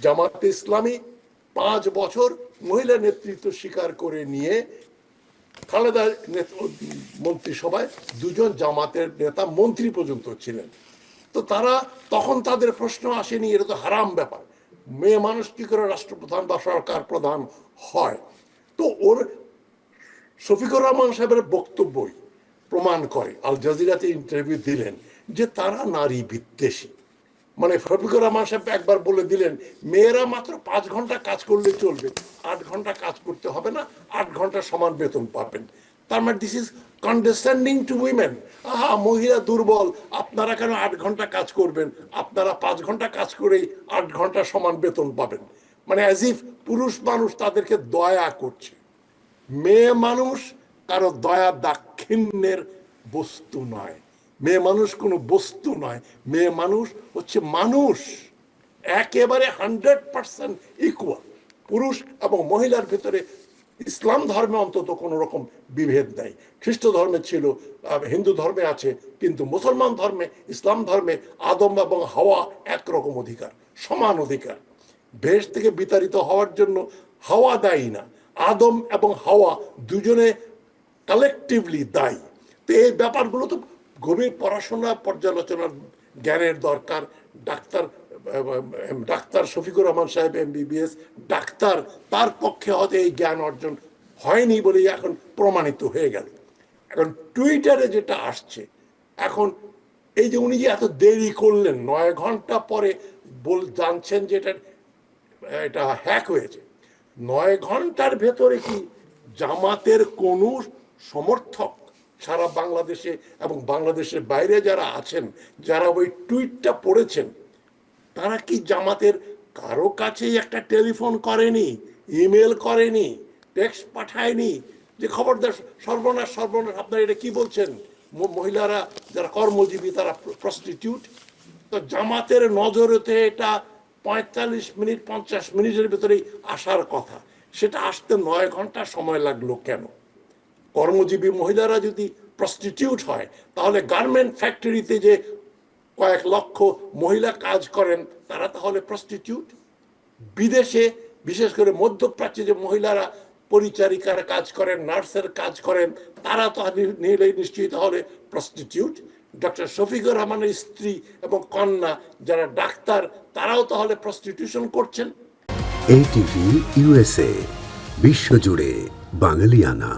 জামাতে ইসলামী 5 বছর মহিলা নেতৃত্ব স্বীকার করে নিয়ে খালেদা মন্ত্রিসভায় 2জন জামাতের নেতা মন্ত্রী পর্যন্ত ছিলেন। তো তারা তখন তাদের প্রশ্ন আসেনি এটা তো হারাম ব্যাপার, মেয়ে মানুষ কি করে রাষ্ট্রপ্রধান বা সরকার প্রধান হয়। তো ওর শফিকুর রহমান সাহেবের বক্তব্যই প্রমাণ করে, আল জাজিরাতে ইন্টারভিউ দিলেন যে তারা নারী বিদ্বেষী। মানে শফিকুর রহমান সাহেব একবার বলে দিলেন মেয়েরা মাত্র 5 ঘন্টা কাজ করলে চলবে, 8 ঘন্টা কাজ করতে হবে না, 8 ঘন্টা সমান বেতন পাবেন। তার মানে দিস ইজ কন্ডেসেন্ডিং টু উইমেন। আহা মহিলা দুর্বল, আপনারা কেন 8 ঘন্টা কাজ করবেন, আপনারা 5 ঘন্টা কাজ করেই 8 ঘন্টা সমান বেতন পাবেন। মানে অ্যাজ ইফ পুরুষ মানুষ তাদেরকে দয়া করছে। মেয়ে মানুষ কারো দয়া দাক্ষিণ্যের বস্তু নয়, মেয়ে মানুষ কোনো বস্তু নয়, মেয়ে মানুষ হচ্ছে মানুষ, একেবারে 100% ইকুয়াল। পুরুষ এবং মহিলার ভিতরে ইসলাম ধর্মে অন্তত কোনো রকম বিভেদ নাই। খ্রিস্ট ধর্মে ছিল, হিন্দু ধর্মে আছে, কিন্তু মুসলমান ধর্মে, ইসলাম ধর্মে আদম এবং হাওয়া একরকম অধিকার, সমান অধিকার। বেহেশত থেকে বিতাড়িত হওয়ার জন্য হাওয়া দায়ী না, আদম এবং হাওয়া দুজনে কালেকটিভলি দায়ী। তো এই ব্যাপারগুলো তো গভীর পড়াশোনা, পর্যালোচনার জ্ঞানের দরকার। ডাক্তার শফিকুর রহমান সাহেব MBBS ডাক্তার, তার পক্ষে হয়তো এই জ্ঞান অর্জন হয়নি বলেই এখন প্রমাণিত হয়ে গেল। এখন টুইটারে যেটা আসছে এখন, এই যে উনি যে এত দেরি করলেন, 9 ঘন্টা পরে জানছেন যে এটা হ্যাক হয়েছে। 9 ঘন্টার ভেতরে কি জামাতের কোনো সমর্থক সারা বাংলাদেশে এবং বাংলাদেশের বাইরে যারা আছেন, যারা ওই টুইটটা পড়েছেন, তারা কি জামাতের কারো কাছেই একটা টেলিফোন করেনি, ইমেল করেনি, টেক্সট পাঠায়নি যে খবরদার সর্বনাশ সর্বনাশ আপনারা এটা কি বলছেন, মহিলারা যারা কর্মজীবী তারা প্রস্টিটিউট? তো জামাতের নজরেতে এটা 45 মিনিট 50 মিনিটের ভিতরেই আসার কথা, সেটা আসতে 9 ঘন্টা সময় লাগলো কেন? কর্মজীবী মহিলারা যদি প্রস্টিটিউট হয়, তাহলে গার্মেন্ট ফ্যাক্টরিতে যে কয়েক লক্ষ মহিলা কাজ করেন তারা তাহলে প্রস্টিটিউট? বিদেশে বিশেষ করে মধ্যপ্রাচ্যে যে মহিলারা পরিচারিকার কাজ করেন, নার্সের কাজ করেন, তারা তো নিশ্চয়ই তাহলে প্রস্টিটিউট। ডক্টর শফিকুর রহমানের স্ত্রী এবং কন্যা যারা ডাক্তার, তারাও তাহলে প্রস্টিটিউশন করছেন। ATV USA, বিশ্বজুড়ে বাঙালিয়ানা।